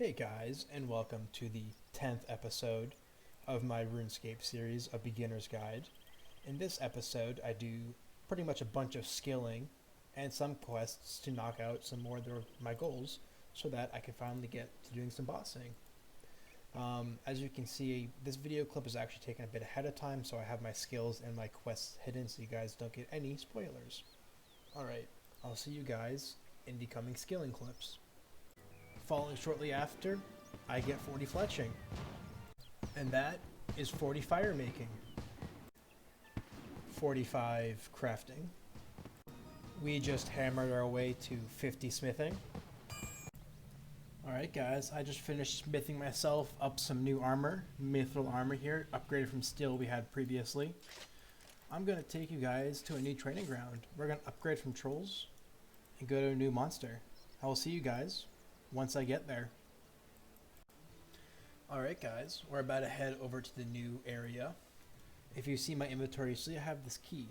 Hey guys, and welcome to the 10th episode of my RuneScape series, A Beginner's Guide. In this episode, I do pretty much a bunch of skilling and some quests to knock out some more of my goals so that I can finally get to doing some bossing. As you can see, this video clip is actually taken a bit ahead of time, so I have my skills and my quests hidden so you guys don't get any spoilers. Alright, I'll see you guys in the coming skilling clips. Following shortly after, I get 40 fletching. And that is 40 fire making. 45 crafting. We just hammered our way to 50 smithing. Alright guys, I just finished smithing myself up some new armor, mithril armor here, upgraded from steel we had previously. I'm going to take you guys to a new training ground. We're going to upgrade from trolls and go to a new monster. I will see you guys once I get there. Alright guys, we're about to head over to the new area. If you see my inventory, you see I have this key,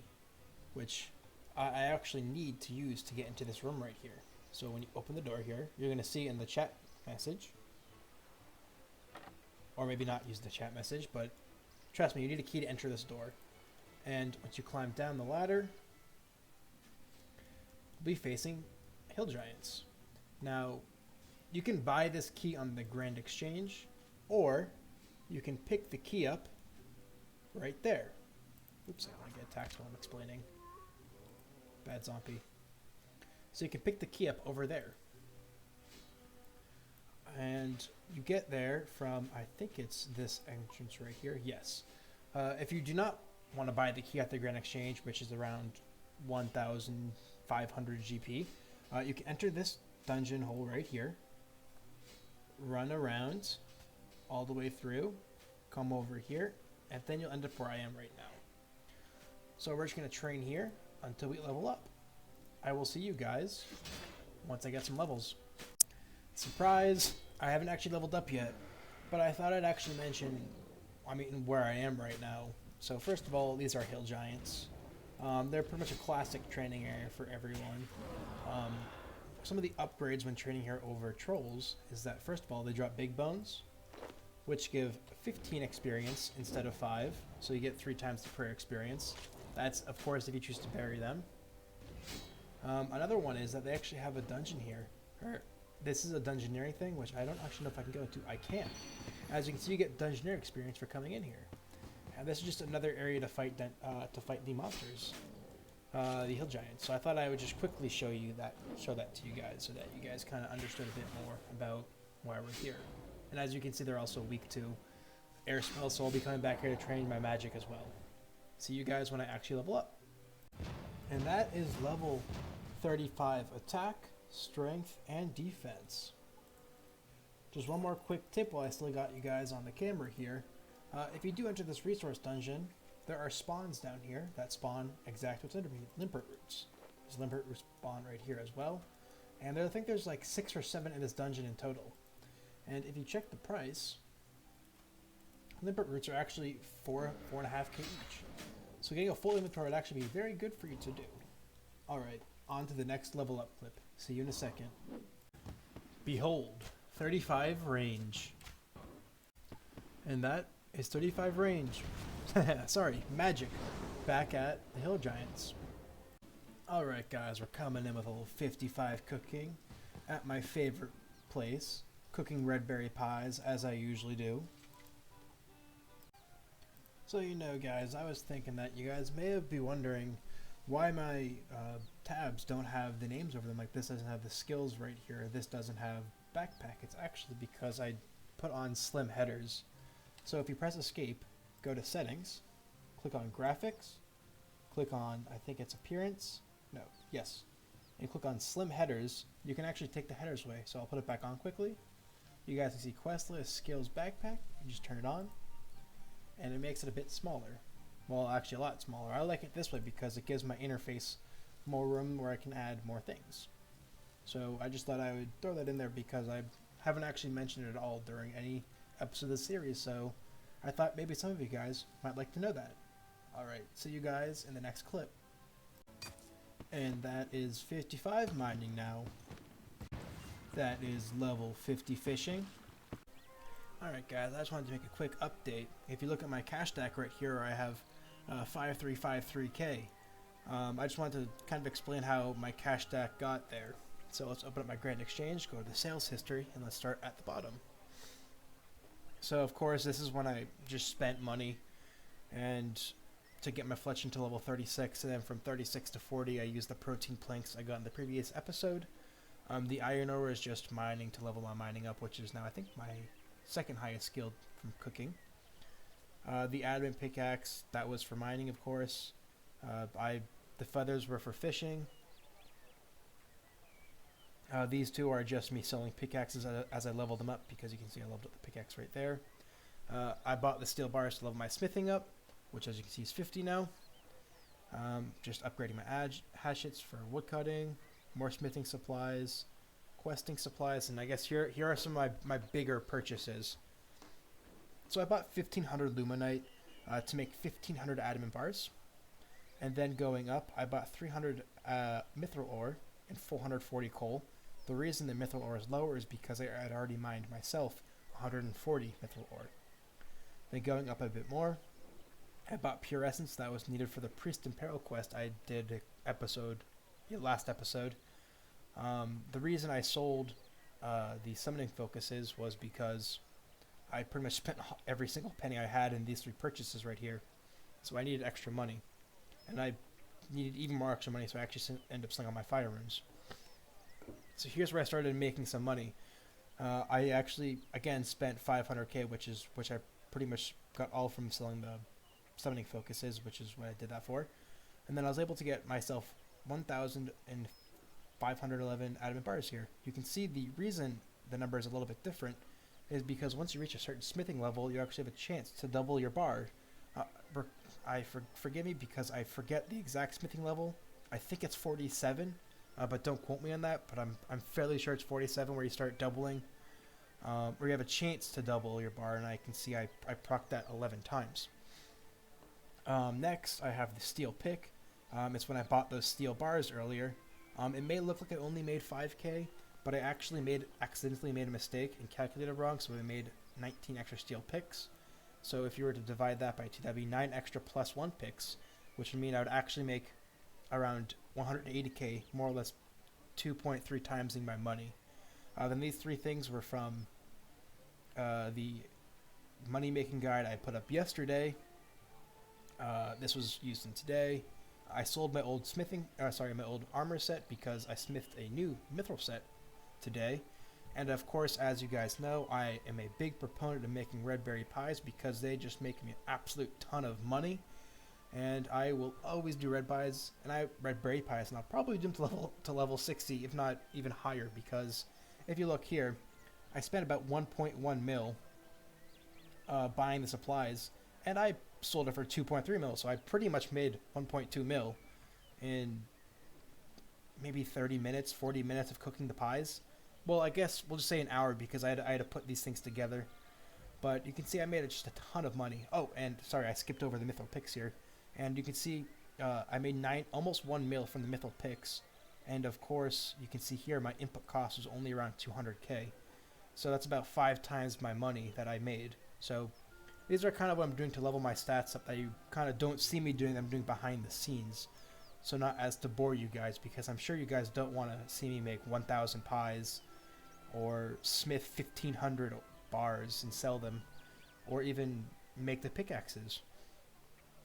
which I actually need to use to get into this room right here. So when you open the door here, you're going to see in the chat message, or maybe not use the chat message, but trust me, you need a key to enter this door. And once you climb down the ladder, you'll be facing hill giants. Now, you can buy this key on the Grand Exchange, or you can pick the key up right there. Oops, I want to get attacked while I'm explaining. Bad zombie. So you can pick the key up over there. And you get there from, I think it's this entrance right here. Yes. If you do not want to buy the key at the Grand Exchange, which is around 1,500 GP, you can enter this dungeon hole right here. Run around all the way through, come over here, and then you'll end up where I am right now. So we're just going to train here until we level up. I will see you guys once I get some levels. Surprise! I haven't actually leveled up yet, but I thought I'd actually mention, where I am right now. So first of all, these are hill giants. They're pretty much a classic training area for everyone. Some of the upgrades when training here over trolls is that, first of all, they drop big bones, which give 15 experience instead of 5, so you get 3 times the prayer experience. That's, of course, if you choose to bury them. Another one is that they actually have a dungeon here. This is a dungeoneering thing, which I don't actually know if I can go to. I can. As you can see, you get dungeoneer experience for coming in here. And this is just another area to fight the monsters. The hill giants. So I thought I would just quickly show that to you guys so that you guys kind of understood a bit more about why we're here. And as you can see, they're also weak to air spells, so I'll be coming back here to train my magic as well. See you guys when I actually level up. And that is level 35 attack, strength, and defense. Just one more quick tip while I still got you guys on the camera here. If you do enter this resource dungeon, there are spawns down here that spawn exact what's underneath limpet roots. There's limpet root spawn right here as well. And I think there's like 6 or 7 in this dungeon in total. And if you check the price, limpet roots are actually 4.5k each. So getting a full inventory would actually be very good for you to do. Alright, on to the next level up clip. See you in a second. Behold, 35 range. And that is 35 range. Sorry, magic. Back at the hill giants. Alright guys, we're coming in with a little 55 cooking at my favorite place. Cooking red berry pies, as I usually do. So guys, I was thinking that you guys may be wondering why my tabs don't have the names over them. Like this doesn't have the skills right here, this doesn't have backpack. It's actually because I put on slim headers. So if you press escape, go to settings, click on graphics, click on, I think it's appearance, and click on slim headers, you can actually take the headers away. So I'll put it back on quickly. You guys can see quest list, skills, backpack, you just turn it on, and it makes it a bit smaller. Well, actually a lot smaller. I like it this way because it gives my interface more room where I can add more things. So I just thought I would throw that in there because I haven't actually mentioned it at all during any episode of the series, so I thought maybe some of you guys might like to know that. Alright, see you guys in the next clip. And that is 55 mining now. That is level 50 fishing. Alright guys, I just wanted to make a quick update. If you look at my cash stack right here, I have 5353k. I just wanted to kind of explain how my cash stack got there. So let's open up my Grand Exchange, go to the sales history, and let's start at the bottom. So of course this is when I just spent money and to get my fletching to level 36, and then from 36 to 40 I used the protein planks I got in the previous episode. The iron ore is just mining to level my mining up, which is now I think my second highest skill from cooking. The adamant pickaxe, that was for mining of course. The feathers were for fishing. These two are just me selling pickaxes as I level them up, because you can see I leveled up the pickaxe right there. I bought the steel bars to level my smithing up, which as you can see is 50 now. Just upgrading my hatchets for wood cutting, more smithing supplies, questing supplies, and I guess here are some of my bigger purchases. So I bought 1500 luminite to make 1500 adamant bars. And then going up, I bought 300 mithril ore and 440 coal. The reason the mithril ore is lower is because I had already mined myself 140 mithril ore. Then going up a bit more, I bought pure essence that was needed for the Priest in Peril quest I did last episode. The reason I sold the summoning focuses was because I pretty much spent every single penny I had in these 3 purchases right here. So I needed extra money. And I needed even more extra money, so I actually ended up selling all my fire runes. So here's where I started making some money. I actually, again, spent 500k, which I pretty much got all from selling the summoning focuses, which is what I did that for. And then I was able to get myself 1,511 adamant bars here. You can see the reason the number is a little bit different is because once you reach a certain smithing level, you actually have a chance to double your bar. Forgive me because I forget the exact smithing level. I think it's 47, but don't quote me on that. But I'm fairly sure it's 47 where you start doubling, where you have a chance to double your bar, and I can see I procced that 11 times. Next, I have the steel pick. It's when I bought those steel bars earlier. It may look like I only made 5k, but I actually accidentally made a mistake and calculated wrong, so I made 19 extra steel picks. So if you were to divide that by 2, that'd be 9 extra plus 1 picks, which would mean I would actually make around 180k, more or less 2.3 times my money. Then these 3 things were from the money making guide I put up yesterday. This was used in today. I sold my old my old armor set because I smithed a new mithril set today. And of course, as you guys know, I am a big proponent of making red berry pies because they just make me an absolute ton of money. And I will always do red berry pies, and I'll probably do them to level 60, if not even higher, because if you look here, I spent about 1.1 mil buying the supplies, and I sold it for 2.3 mil, so I pretty much made 1.2 mil in maybe 30 minutes, 40 minutes of cooking the pies. Well, I guess we'll just say an hour because I had to put these things together. But you can see I made just a ton of money. Oh, and sorry, I skipped over the mithril picks here. And you can see I made almost 1 mil from the mithril picks. And of course, you can see here my input cost was only around 200k. So that's about 5 times my money that I made. So these are kind of what I'm doing to level my stats up that you kind of don't see me doing. I'm doing behind the scenes. So not as to bore you guys, because I'm sure you guys don't want to see me make 1,000 pies or smith 1,500 bars and sell them, or even make the pickaxes.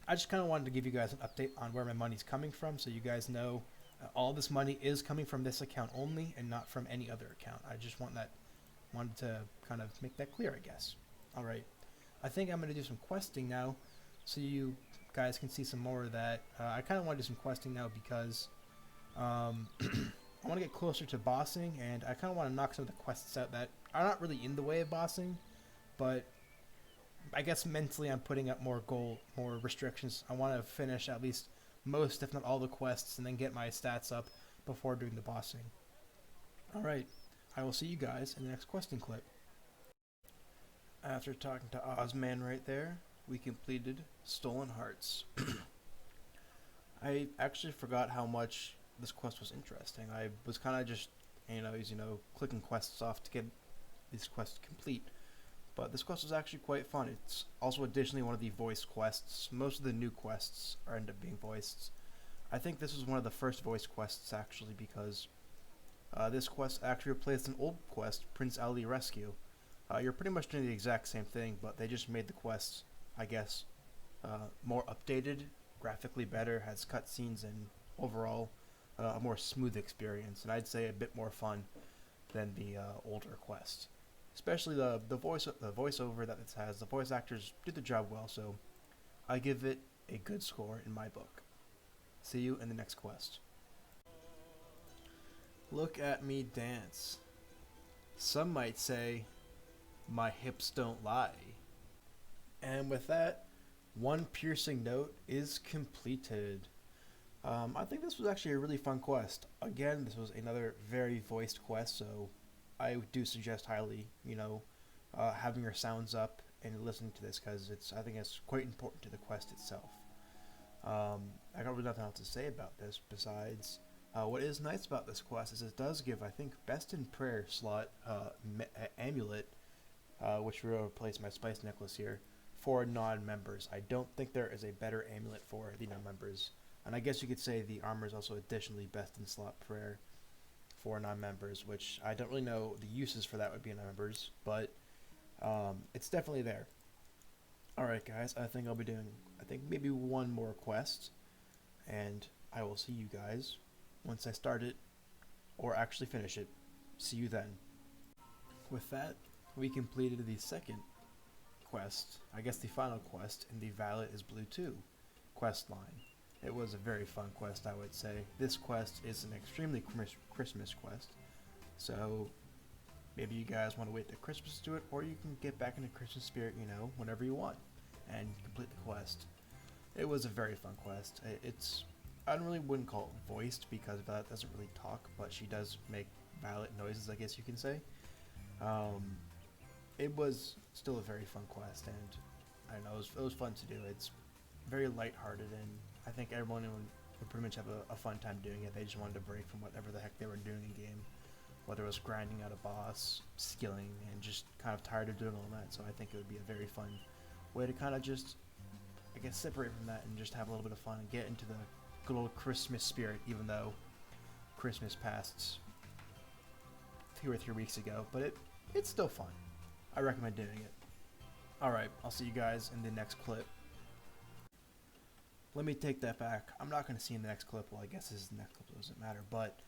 I just kind of wanted to give you guys an update on where my money's coming from, so you guys know all this money is coming from this account only and not from any other account. I just wanted to kind of make that clear, I guess. Alright, I think I'm going to do some questing now, so you guys can see some more of that. I kind of want to do some questing now because I want to get closer to bossing, and I kind of want to knock some of the quests out that are not really in the way of bossing, but I guess mentally I'm putting up more restrictions. I want to finish at least most, if not all, the quests and then get my stats up before doing the bossing. Alright, I will see you guys in the next questing clip. After talking to Ozman right there, we completed Stolen Hearts. I actually forgot how much this quest was interesting. I was kind of just and I was, clicking quests off to get these quests complete. But this quest was actually quite fun. It's also additionally one of the voice quests. Most of the new quests end up being voiced. I think this was one of the first voice quests actually, because this quest actually replaced an old quest, Prince Ali Rescue. You're pretty much doing the exact same thing, but they just made the quest, I guess, more updated, graphically better, has cutscenes, and overall a more smooth experience, and I'd say a bit more fun than the older quest. Especially the voiceover that it has. The voice actors did the job well, so I give it a good score in my book. See you in the next quest. Look at me dance. Some might say, my hips don't lie. And with that, one piercing note is completed. I think this was actually a really fun quest. Again, this was another very voiced quest, so I do suggest highly, having your sounds up and listening to this, because I think it's quite important to the quest itself. I got really nothing else to say about this besides what is nice about this quest is it does give, I think, best in prayer slot amulet, which will replace my spice necklace here, for non-members. I don't think there is a better amulet for the non-members. And I guess you could say the armor is also additionally best in slot prayer for non-members, which I don't really know the uses for that would be in non-members, but it's definitely there. Alright guys, I think I'll be doing, maybe one more quest, and I will see you guys once I start it, or actually finish it. See you then. With that, we completed the second quest, I guess the final quest, in the Violet is Blue 2 quest line. It was a very fun quest, I would say. This quest is an extremely Christmas quest, so maybe you guys want to wait till Christmas to do it, or you can get back into Christmas spirit, whenever you want, and complete the quest. It was a very fun quest. I really wouldn't call it voiced, because Violet doesn't really talk, but she does make Violet noises, I guess you can say. It was still a very fun quest, and I don't know, it was fun to do. It's very lighthearted, and I think everyone would pretty much have a fun time doing it. They just wanted to break from whatever the heck they were doing in game, whether it was grinding out a boss, skilling, and just kind of tired of doing all that. So I think it would be a very fun way to kind of just, I guess, separate from that and just have a little bit of fun and get into the good old Christmas spirit, even though Christmas passed 2 or 3 weeks ago, but it's still fun. I recommend doing it. Alright, I'll see you guys in the next clip. Let me take that back. I'm not going to see in the next clip. Well, I guess this is the next clip, it doesn't matter, but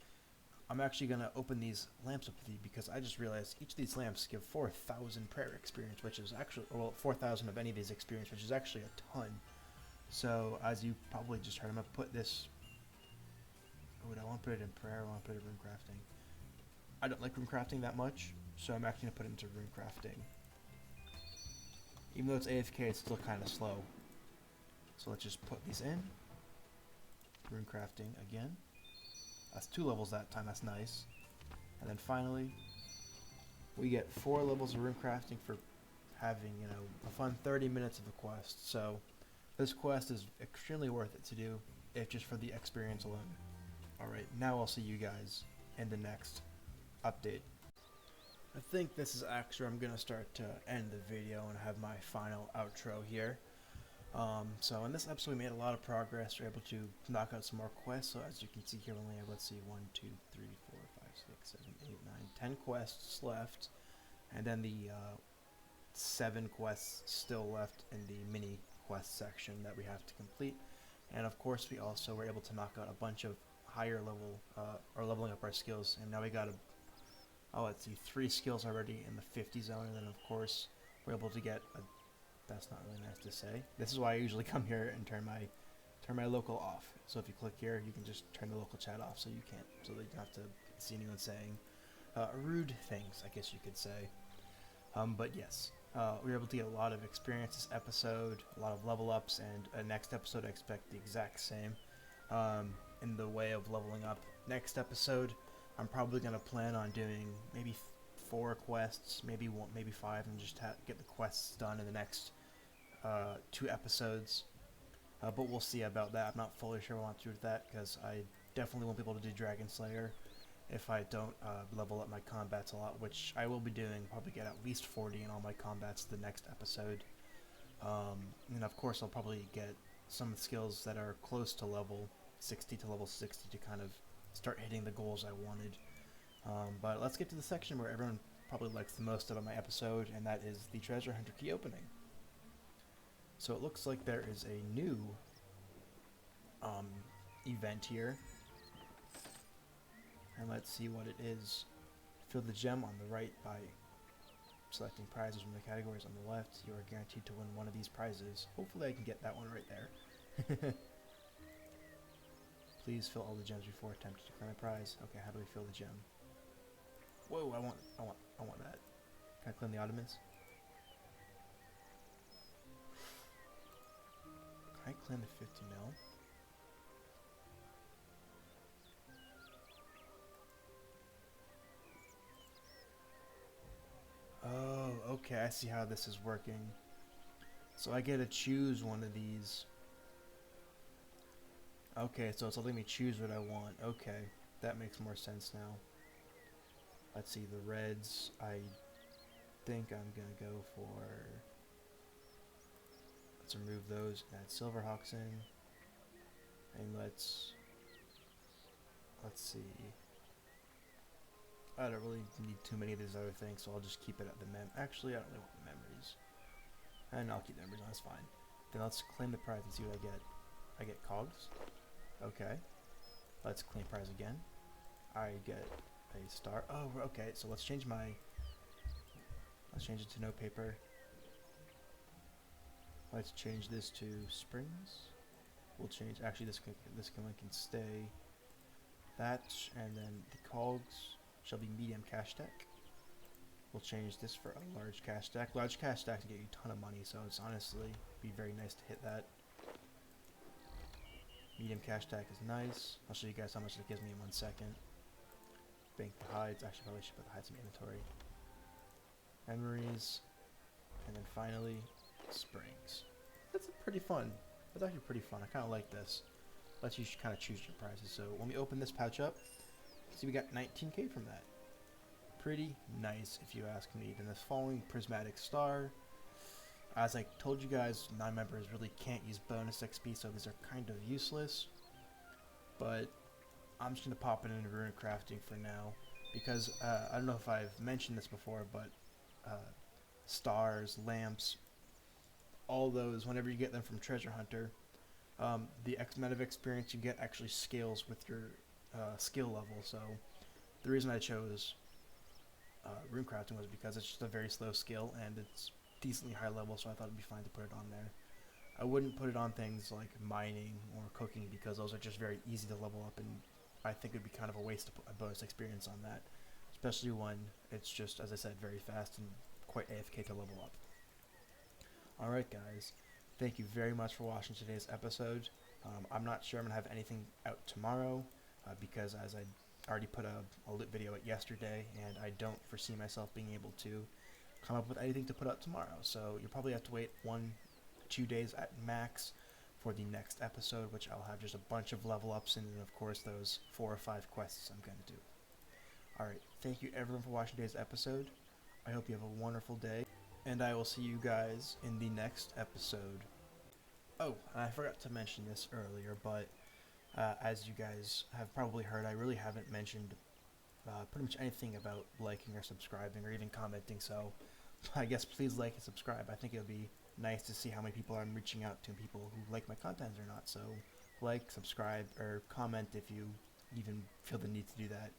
I'm actually going to open these lamps up with you, because I just realized each of these lamps give 4,000 prayer experience, which is actually, 4,000 of any of these experience, which is actually a ton. So, as you probably just heard, I'm going to put this, I want to put it in prayer, I want to put it in rune crafting. I don't like rune crafting that much, so I'm actually going to put it into rune crafting. Even though it's AFK, it's still kind of slow. So let's just put these in. Rune crafting again. That's 2 levels that time, that's nice. And then finally, we get 4 levels of rune crafting for having, a fun 30 minutes of the quest. So this quest is extremely worth it to do, if just for the experience alone. Alright, now I'll see you guys in the next update. I think this is actually where I'm going to start to end the video and have my final outro here. So in this episode we made a lot of progress. We were able to knock out some more quests. So as you can see here, we only have, let's see, 1, 2, 3, 4, 5, 6, 7, 8, 9, 10 quests left. And then the 7 quests still left in the mini quest section that we have to complete. And of course we also were able to knock out a bunch of higher level, or leveling up our skills. And now we got let's see, 3 skills already in the 50 zone. And then of course we're able to get a, that's not really nice to say. This is why I usually come here and turn my local off. So if you click here, you can just turn the local chat off, so you can't, so that you don't have to see anyone saying rude things, I guess you could say. But yes, we were able to get a lot of experience this episode, a lot of level ups, and next episode I expect the exact same in the way of leveling up. Next episode, I'm probably gonna plan on doing maybe 4 quests, maybe 1, maybe 5, and just get the quests done in the next 2 episodes. But we'll see about that. I'm not fully sure what I want to do with that, because I definitely want people to do Dragon Slayer, if I don't level up my combats a lot, which I will be doing. Probably get at least 40 in all my combats the next episode. And of course I'll probably get some skills that are close to level 60 to level 60 to kind of start hitting the goals I wanted. But let's get to the section where everyone probably likes the most about my episode, and that is the treasure hunter key opening. So it looks like there is a new event here, and let's see what it is. Fill the gem on the right by selecting prizes from the categories on the left. You are guaranteed to win one of these prizes. Hopefully I can get that one right there. Please fill all the gems before attempting to claim a prize. Okay, how do we fill the gem? Whoa, I want that. Can I claim the Ottomans? Can I claim the 50 mil? Oh, okay, I see how this is working. So I get to choose one of these. Okay, so it's letting me choose what I want. Okay, that makes more sense now. Let's see, the reds, I think I'm gonna go for... Let's remove those, add Silverhawks in. And let's see. I don't really need too many of these other things, so I'll just keep it at the Actually, I don't really want the memories. And I'll keep the memories on, it's fine. Then let's claim the prize and see what I get. I get cogs. Okay. Let's claim prize again. I get a star. Oh, okay, so let's change it to no paper. Let's change this to springs. We'll change, actually this one can stay. That, and then the cogs shall be medium cash stack. We'll change this for a large cash stack. Large cash stack can get you a ton of money, so it's honestly be very nice to hit that. Medium cash stack is nice. I'll show you guys how much it gives me in 1 second. Bank the hides. Actually, probably should put the hides in inventory. Memories, and then finally springs. That's pretty fun. That's actually pretty fun. I kind of like this. Lets you kind of choose your prizes. So when we open this pouch up, see we got 19k from that. Pretty nice, if you ask me. Then this following prismatic star. As I told you guys, non-members really can't use bonus XP, so these are kind of useless. But I'm just going to pop it into rune crafting for now, because I don't know if I've mentioned this before, but stars, lamps, all those, whenever you get them from Treasure Hunter, the X amount of experience you get actually scales with your skill level. So the reason I chose rune crafting was because it's just a very slow skill and it's decently high level, so I thought it'd be fine to put it on there. I wouldn't put it on things like mining or cooking because those are just very easy to level up, and I think it'd be kind of a waste to put a bonus experience on that, especially when it's just, as I said, very fast and quite AFK to level up. Alright guys, thank you very much for watching today's episode. I'm not sure I'm going to have anything out tomorrow because as I already put a lit video out yesterday, and I don't foresee myself being able to come up with anything to put out tomorrow. So you'll probably have to wait 1-2 days at max for the next episode, which I'll have just a bunch of level ups and then of course those 4 or 5 quests I'm going to do. Alright, thank you everyone for watching today's episode. I hope you have a wonderful day, and I will see you guys in the next episode. Oh, and I forgot to mention this earlier, but as you guys have probably heard, I really haven't mentioned pretty much anything about liking or subscribing or even commenting, so I guess please like and subscribe. I think it would be nice to see how many people I'm reaching out to, people who like my content or not. So like, subscribe, or comment if you even feel the need to do that.